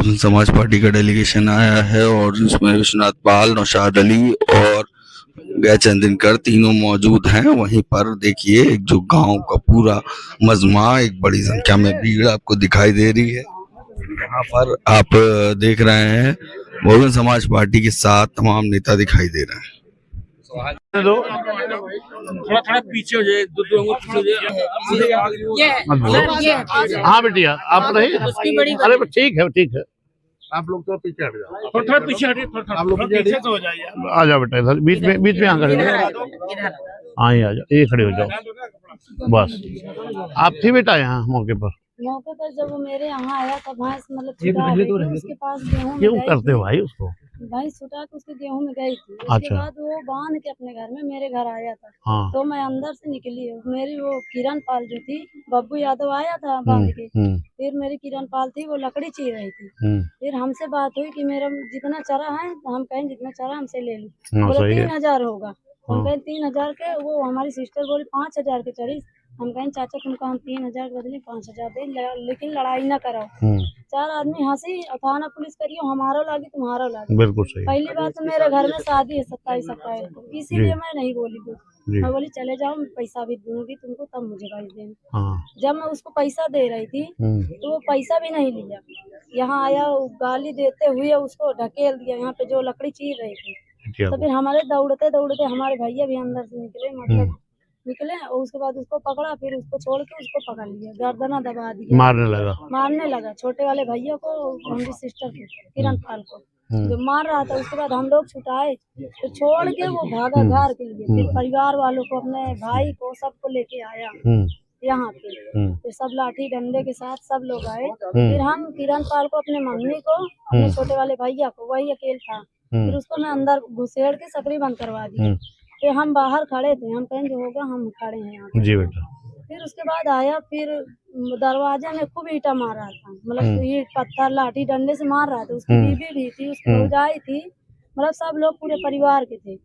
Bahujan Samaj party का delegation आया है और इसमें विश्वनाथ पाल, नौशाद अली और गैचंद दिनकर तीनों मौजूद हैं। वहीं पर देखिए एक जो गांव का पूरा मजमा, एक बड़ी संख्या में भीड़ आपको दिखाई दे रही है। यहाँ पर आप देख रहे हैं बहुजन समाज पार्टी के 7 तमाम नेता दिखाई दे रहे हैं। थोड़ा थोड़ा पीछे हो जाए, हाँ बेटिया आप नहीं, अरे ठीक है ठीक है, आप लोग तो पीछे हट जाओ, थोड़ा पीछे हटिए, थोड़ा पीछे तो हो जाइए। आ जाओ बेटा इधर बीच में यहाँ खड़े हो, हाँ ये आ जाओ, ये खड़े हो जाओ बस। आप थी बेटा यहाँ मौके पर जब वो मेरे यहाँ आया तब भैंस मतलब छुटा तो उसके पास गेहूं क्यों करते हो भाई उसको, भैंस छुटा के उसके गेहूं में गई थी। उसके बाद वो बांध के अपने घर में मेरे घर आया था। हाँ। तो मैं अंदर से निकली, मेरी वो किरण पाल जो थी, बब्बू यादव आया था बांध के। फिर मेरी किरण पाल थी, वो लकड़ी चीर रही थी। फिर हमसे बात हुई कि मेरा जितना चरा है, हम कहें जितना चरा हमसे ले लो। बोले 3000 होगा। हम कहें 3000 के, वो हमारी सिस्टर बोली 5000 के चरी। हम कहें चाचा तुमको हम 3000 के बदले 5000 दे, लेकिन लड़ाई ना कराओ। 4 आदमी हंसी, थाना पुलिस करियो, हमारा लागी तुम्हारा लागी। बिल्कुल सही। पहली बात तो मेरे घर में शादी है 27 अप्रैल को, इसीलिए मैं नहीं बोली कुछ। मैं बोली चले जाओ, मैं पैसा भी दूंगी तुमको, तब मुझे भेज देना। जब मैं उसको पैसा दे रही थी तो वो पैसा भी नहीं लिया। यहाँ आया, गाली देते हुए उसको ढकेल दिया यहाँ पे जो लकड़ी चीर रही थी। तो फिर हमारे दौड़ते दौड़ते हमारे भैया भी अंदर से निकले, मतलब निकले, और उसके बाद उसको पकड़ा। फिर उसको छोड़ के उसको पकड़ लिया, गर्दना दबा दिया, मारने लगा छोटे वाले भैया को, हमारी सिस्टर को, किरण पाल को जो मार रहा था। उसके बाद हम लोग छुटाए, फिर छोड़ के वो भागा घर के लिए। फिर परिवार वालों को, अपने भाई को, सबको लेके आया यहाँ पे। फिर सब लाठी डंडे के साथ सब लोग आए। फिर हम किरण पाल को, अपने मम्मी को, अपने छोटे वाले भैया को, वही अकेले था। फिर उसको मैं अंदर घुसेड़ के सकरी बंद करवा दी। फिर हम बाहर खड़े थे, हम कहें जो होगा, हम खड़े हैं यहाँ जी बेटा। फिर उसके बाद आया, फिर दरवाजे में खूब ईटा मार रहा था, मतलब ईट पत्थर लाठी डंडे से मार रहा था। उसकी बीबी भी थी, उसकी भौजाई थी, मतलब सब लोग पूरे परिवार के थे।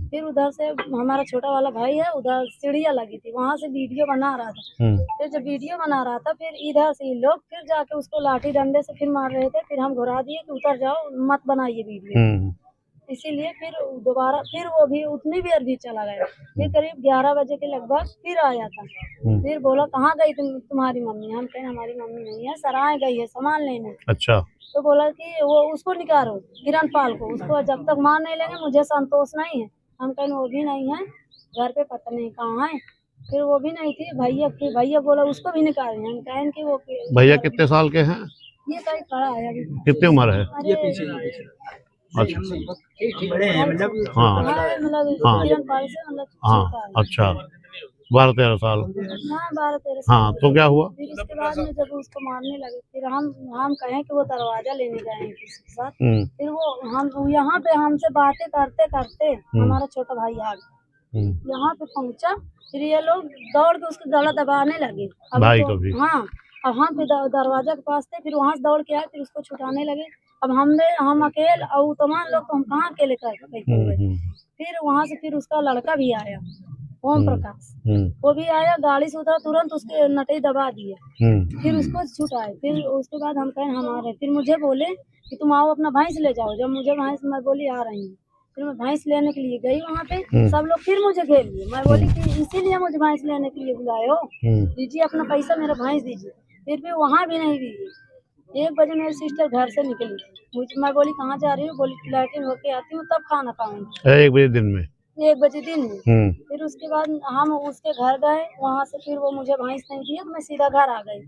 फिर उधर से हमारा छोटा वाला भाई है, उधर सीढ़ियाँ लगी थी, वहाँ से वीडियो बना रहा था। फिर जब वीडियो बना रहा था, फिर इधर से लोग फिर जाके उसको लाठी डंडे से फिर मार रहे थे। फिर हम घुरा दिए कि उतर जाओ, मत बनाइए वीडियो। इसीलिए फिर दोबारा फिर वो भी उतनी देर भी चला गया। फिर करीब 11 बजे के लगभग फिर आया था। फिर बोला कहाँ गई तुम्हारी मम्मी? हम कहें हमारी मम्मी नहीं है, सराय गई है सामान लेने। अच्छा। तो बोला कि वो उसको निकालो, किरण पाल को, उसको जब तक मार नहीं लेंगे मुझे संतोष नहीं है। हम कहें वो भी नहीं है, घर पे पता नहीं कहाँ है। फिर वो भी नहीं थी, भैया बोला उसको भी निकालें। हम कहें कि वो भैया कितने साल के हैं? ये कहीं खड़ा है अभी। कितनी उम्र है? अच्छा हाँ अच्छा 12-13 साल। हाँ 12-13 साल। हाँ तो क्या हुआ? फिर इसके बाद में जब उसको मारने लगे, फिर हम कहें कि वो दरवाजा लेने गए हैं किसी के साथ। फिर वो हम यहाँ पे हमसे बातें करते करते हमारा छोटा भाई आ गया, यहाँ पे पहुँचा। फिर ये लोग दौड़ के उसकी गला दबाने लगे भाई को भी। हाँ, अब हम फिर दरवाजा के पास थे, फिर वहाँ से दौड़ के आए, फिर उसको छुटाने लगे। अब हम अकेले और तमाम लोग तो हम कहाँ अकेले कर गए। फिर वहाँ से फिर उसका लड़का भी आया, ओम प्रकाश, वो भी आया, गाड़ी से उतरा, तुरंत उसके नटे दबा दिए। फिर उसको छुटाए। फिर उसके बाद हम कहें हमारे, फिर मुझे बोले कि तुम आओ अपना भैंस ले जाओ। जब मुझे भैंस, मैं बोली आ रही हूँ। फिर मैं भैंस लेने के लिए गई वहाँ पे, सब लोग फिर मुझे घेर लिए। मैं बोली कि इसीलिए मुझे भैंस लेने के लिए बुलाए हो, दीजिए अपना पैसा, मेरा भैंस दीजिए। फिर भी वहाँ भी नहीं दी। 1 बजे मेरी सिस्टर घर से निकली, मैं बोली कहाँ जा रही हूँ? बोली लैट्रिन होके आती हूँ तब खाना खाऊंगी। 1 बजे दिन में? 1 बजे दिन में। फिर उसके बाद हम उसके घर गए, वहाँ से फिर वो मुझे भैंस नहीं दिया, तो मैं सीधा घर आ गई।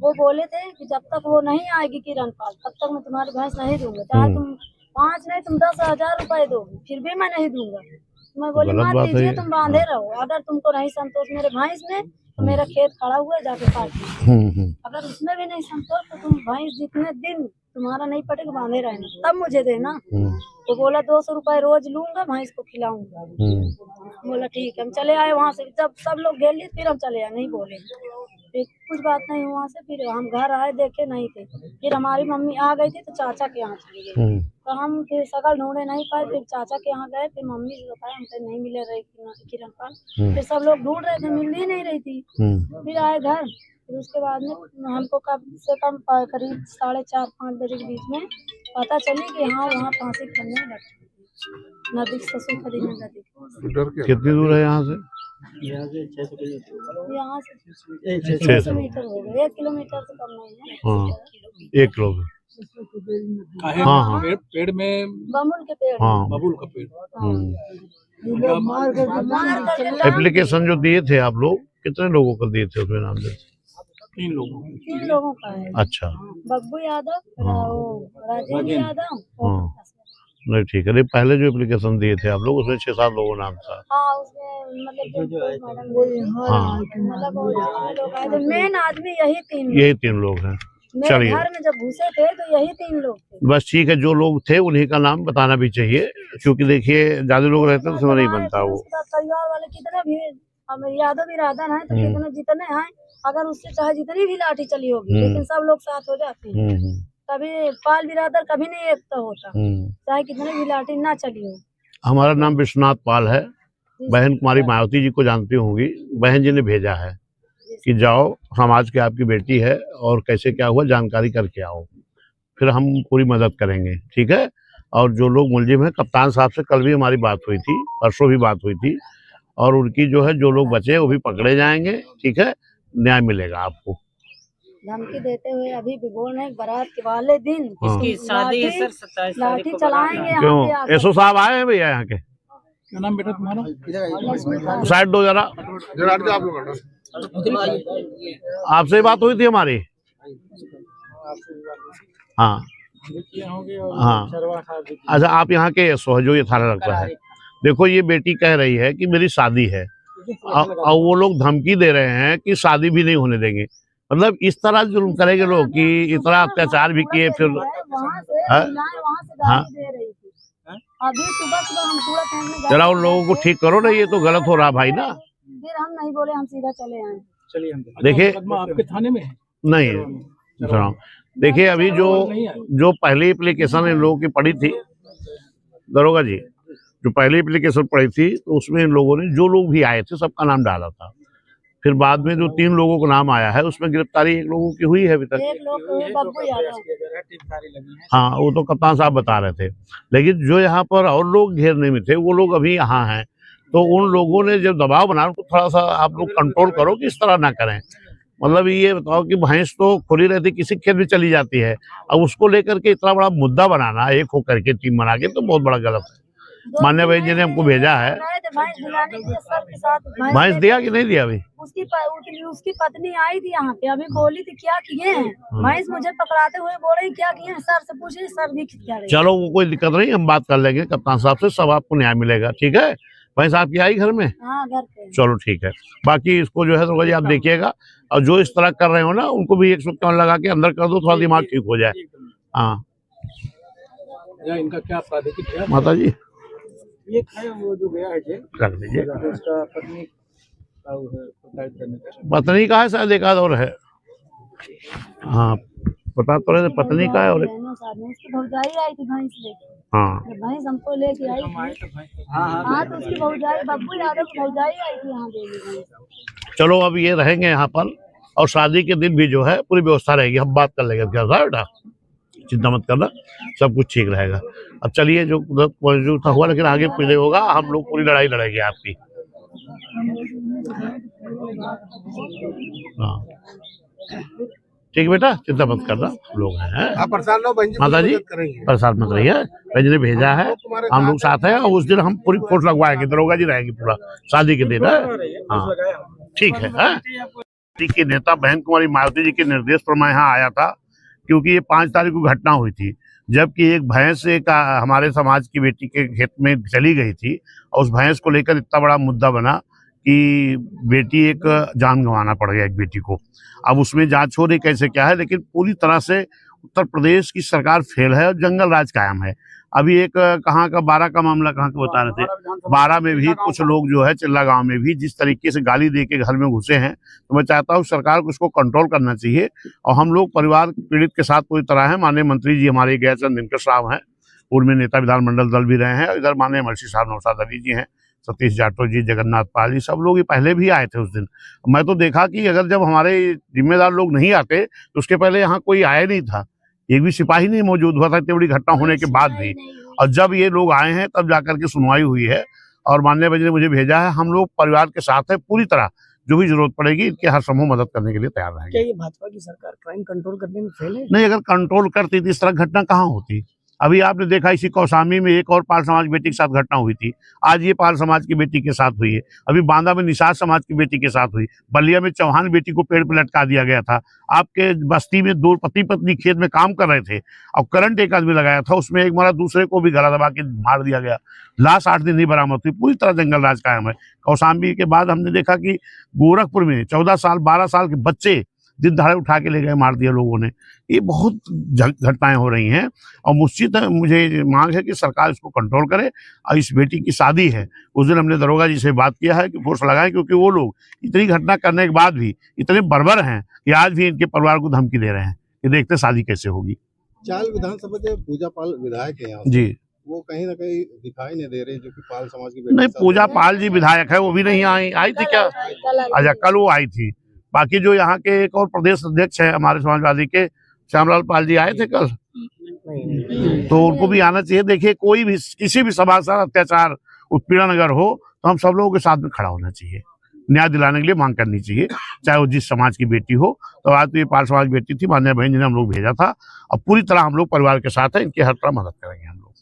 वो बोले थे कि जब तक वो नहीं आएगी किरण पाल, तब तक मैं तुम्हारी भैंस नहीं दूंगा, चाहे तुम 5 नहीं तुम 10,000 रुपए दोगी, फिर भी मैं नहीं दूंगा। मैं बोली मत दीजिए, तुम बांधे रहो, अगर तुमको नहीं संतोष मेरे भैंस में तो मेरा खेत खड़ा हुआ है, जाके काट लो। अगर उसमें भी नहीं संतोष तो तुम भैंस जितने दिन तुम्हारा नहीं पटेगा बांधे रहना, तब मुझे देना। तो बोला 200 रुपए रोज लूंगा, भैंस को खिलाऊंगा। बोला ठीक है। हम चले आए वहाँ से, जब सब लोग गेल लिए फिर हम चले आए, नहीं बोले। फिर कुछ बात नहीं हुआ से फिर हम घर आए, देखे नहीं थे। फिर हमारी मम्मी आ गई थी तो चाचा के यहाँ चली गई। तो हम फिर शकल ढूंढे नहीं पाए, फिर चाचा के यहाँ गए। फिर मम्मी से बताया, हमसे नहीं मिले रही किरण पाल। फिर सब लोग ढूंढ रहे थे, मिल ही नहीं रही थी। फिर आए घर, फिर उसके बाद में हमको कम से कम करीब 4:30-5 बजे के बीच में पता चली कि हाँ वहाँ फांसी करने लगी नदी ससुरखड़ी में नदी। कितनी दूर है यहाँ से? यहाँ से 600 मीटर हो गए, 1 किलोमीटर से कम नहीं है। हाँ 1 किलोमीटर। हाँ हाँ पेड़ में बबूल के पेड़। हाँ बबूल का पेड़। एप्लीकेशन जो दिए थे आप लोग, कितने लोगों को दिए थे उसमें नाम? 3 लोगों। 3 लोगों का है। अच्छा। बब्बू यादव, राजेंद्र यादव। हाँ नहीं ठीक है। नहीं पहले जो एप्लीकेशन दिए थे आप लोग उसमें 6-7 लोगों नाम था। हाँ उसमें मतलब मेन आदमी यही 3 लोग हैं। चलिए घर में जब घुसे थे तो यही 3 लोग थे। बस ठीक है, जो लोग थे उन्हीं का नाम बताना भी चाहिए, क्योंकि देखिए ज्यादा लोग रहते हैं तो नहीं बनता वो। परिवार वाले कितने भी यादव बिरादर हैं तो कितने जितने हैं, अगर उससे चाहे जितनी भी लाठी चली होगी लेकिन सब लोग साथ हो जाते हैं। कभी पाल बिरादर कभी नहीं एकता होता, चाहे कितने भी लाठी ना चली हो। हमारा नाम विश्वनाथ पाल है। बहन कुमारी मायावती जी को जानती होंगी, बहन जी ने भेजा है कि जाओ समाज की आपकी बेटी है और कैसे क्या हुआ जानकारी करके आओ, फिर हम पूरी मदद करेंगे। ठीक है। और जो लोग मुलजिम हैं, कप्तान साहब से कल भी हमारी बात हुई थी, परसों भी बात हुई थी, और उनकी जो है जो लोग बचे वो भी पकड़े जाएंगे। ठीक है, न्याय मिलेगा आपको। धमकी देते हुए अभी भी बोल रहे बारात के वाले दिन इसकी शादी है सर 27 लाठी चलाएंगे। क्यों एसओ साहब आए हैं भैया यहाँ के? क्या नाम बेटा तुम्हारा? साइड दो जरा। आपसे बात हुई थी हमारी। हाँ हाँ अच्छा, आप यहाँ के एसओ है जो ये थाना लगता है। देखो ये बेटी कह रही है कि मेरी शादी है और वो लोग धमकी दे रहे हैं कि शादी भी नहीं होने देंगे। मतलब इस तरह जुल्म करेंगे लोग कि इतना अत्याचार भी किए फिर। हाँ अभी सुबह हम पूरा जरा उन लोगों को ठीक करो ना, ये तो गलत हो रहा भाई ना। फिर हम नहीं बोले, हम सीधा चले आए। चलिए देखिए आपके थाने में नहीं सुनाओ। देखिए अभी जो पहली एप्लीकेशन इन लोगों की पड़ी थी दरोगा जी, जो पहली एप्लीकेशन पड़ी थी तो उसमें इन लोगों ने जो लोग भी आए थे सबका नाम डाला था। फिर बाद में जो 3 लोगों का नाम आया है उसमें गिरफ्तारी 1 लोगों की हुई है अभी तक। हाँ वो तो कप्तान साहब बता रहे थे, लेकिन जो यहाँ पर और लोग घेरने में थे वो लोग अभी यहाँ हैं। तो उन लोगों ने जब दबाव बना तो थोड़ा सा आप लोग कंट्रोल करो कि इस तरह ना करें। मतलब ये बताओ कि भैंस तो खुली रहती किसी खेत में चली जाती है, अब उसको लेकर के इतना बड़ा मुद्दा बनाना एक होकर के टीम बना के तो बहुत बड़ा गलत है। मान्य भाई जी ने हमको भेजा है। भैंस दिया कि नहीं दिया? अभी उसकी पत्नी आई थी यहाँ पे, अभी बोली थी क्या किए हैं भैंस, मुझे पकड़ाते हुए बोल रही क्या किए हैं, सर से पूछे, सर भी क्या रहे। चलो वो कोई दिक्कत नहीं, हम बात कर लेंगे कप्तान साहब से, सब आपको न्याय मिलेगा। ठीक है, भैंस आपकी आई घर में? हाँ घर पे। चलो ठीक है। बाकी इसको जो है तो आप देखिएगा, और जो इस तरह कर रहे हो ना उनको भी 151 लगा के अंदर कर दो, थोड़ा दिमाग ठीक हो जाए। हाँ इनका क्या अपराध है माता जी? ये वो जो गया है रख दीजिए। उसका पत्नी का है शायद, एक आध और है। हाँ पता तो रहे पत्नी का है और उसकी भौजाई आई थी भैंस लेके। हाँ भैंस हमको लेके आई थी। हाँ तो उसकी भौजाई बब्बू यादव की भौजाई आई थी यहाँ देने। चलो अब ये रहेंगे यहाँ पर, और शादी के दिन भी जो है पूरी व्यवस्था रहेगी, हम बात कर लेंगे। क्या बेटा चिंता मत करना, सब कुछ ठीक रहेगा। अब चलिए जो मौजूद था हुआ, लेकिन आगे कुछ नहीं होगा, हम लोग पूरी लड़ाई लड़ेंगे आपकी। हाँ ठीक बेटा, चिंता मत करना, लोग हैं। माता जी परेशान मत रहिए, बहन ने भेजा है, हम लोग साथ हैं। और उस दिन हम पूरी फोर्स लगवाएंगे, दरोगा जी रहेंगे पूरा शादी के दिन है। हाँ ठीक है। के नेता बहन कुमारी मायावती जी के निर्देश पर मैं यहाँ आया था, क्योंकि ये 5 तारीख को घटना हुई थी, जबकि एक भैंस एक हमारे समाज की बेटी के खेत में चली गई थी, और उस भैंस को लेकर इतना बड़ा मुद्दा बना कि बेटी एक जान गंवाना पड़ गया एक बेटी को। अब उसमें जांच हो रही कैसे क्या है, लेकिन पूरी तरह से उत्तर प्रदेश की सरकार फेल है और जंगल राज कायम है। अभी एक कहाँ का 12 का मामला कहाँ का बता रहे थे, 12 में भी कुछ लोग जो है चिल्ला गांव में भी जिस तरीके से गाली दे के घर में घुसे हैं, तो मैं चाहता हूँ सरकार को इसको कंट्रोल करना चाहिए। और हम लोग परिवार पीड़ित के साथ पूरी तरह है। माननीय मंत्री जी हमारे गैरचंद दिनकर साहब हैं, पूर्व में नेता विधानमंडल दल भी रहे हैं, इधर माननीय मर्सी साहब नौशाद अली जी हैं, सतीश जाटव जी, जगन्नाथ पाल जी, सब लोग ये पहले भी आए थे उस दिन। मैं तो देखा कि अगर जब हमारे जिम्मेदार लोग नहीं आते तो उसके पहले यहाँ कोई आया नहीं था, एक भी सिपाही नहीं मौजूद हुआ था इतनी बड़ी घटना होने के बाद भी। और जब ये लोग आए हैं तब जाकर के सुनवाई हुई है और माननीय भाई ने मुझे भेजा है। हम लोग परिवार के साथ है पूरी तरह, जो भी जरूरत पड़ेगी इनके हर समूह मदद करने के लिए तैयार रहेंगे। क्या ये भाजपा की सरकार क्राइम कंट्रोल करने में फेल है? नहीं, अगर कंट्रोल करती तो इस तरह घटना कहाँ होती। अभी आपने देखा इसी कौसाम्बी में एक और पाल समाज की बेटी के साथ घटना हुई थी, आज ये पाल समाज की बेटी के साथ हुई है। अभी बांदा में निषाद समाज की बेटी के साथ हुई, बलिया में चौहान बेटी को पेड़ पर लटका दिया गया था। आपके बस्ती में दो पति पत्नी खेत में काम कर रहे थे और करंट एक आदमी लगाया था, उसमें एक मरा, दूसरे को भी गला दबा के मार दिया गया। लाश 8 दिन नहीं बरामद हुई, पूरी तरह जंगल राज कायम है। कौसाम्बी के बाद हमने देखा कि गोरखपुर में 14 साल 12 साल के बच्चे दिन दहाड़े उठा के ले गए, मार दिया लोगों ने। ये बहुत घटनाएं हो रही हैं और निश्चित मुझे मांग है कि सरकार इसको कंट्रोल करे। और इस बेटी की शादी है, उस दिन हमने दरोगा जी से बात किया है कि फोर्स लगाएं, क्योंकि वो लोग इतनी घटना करने के बाद भी इतने बर्बर हैं कि आज भी इनके परिवार को धमकी दे रहे हैं कि देखते शादी कैसे होगी। चाल विधानसभा के पूजा पाल विधायक है यहाँ जी, वो कहीं ना कहीं दिखाई नहीं दे रहे, जो कि पाल समाज की बेटी नहीं, के साथ पूजा पाल जी विधायक है, वो भी नहीं आई थी क्या? अच्छा, कल वो आई थी। बाकी जो यहाँ के एक और प्रदेश अध्यक्ष है हमारे समाजवादी के, श्यामलाल पाल जी आए थे कल, तो उनको भी आना चाहिए। देखिए, कोई भी किसी भी समाज से अत्याचार उत्पीड़न अगर हो तो हम सब लोगों के साथ में खड़ा होना चाहिए, न्याय दिलाने के लिए मांग करनी चाहिए, चाहे वो जिस समाज की बेटी हो। तो आज तो ये पाल समाज बेटी थी, माननीय बहन जी ने हम लोग भेजा था। अब पूरी तरह हम लोग परिवार के साथ है, इनकी हर तरह मदद करेंगे हम लोग।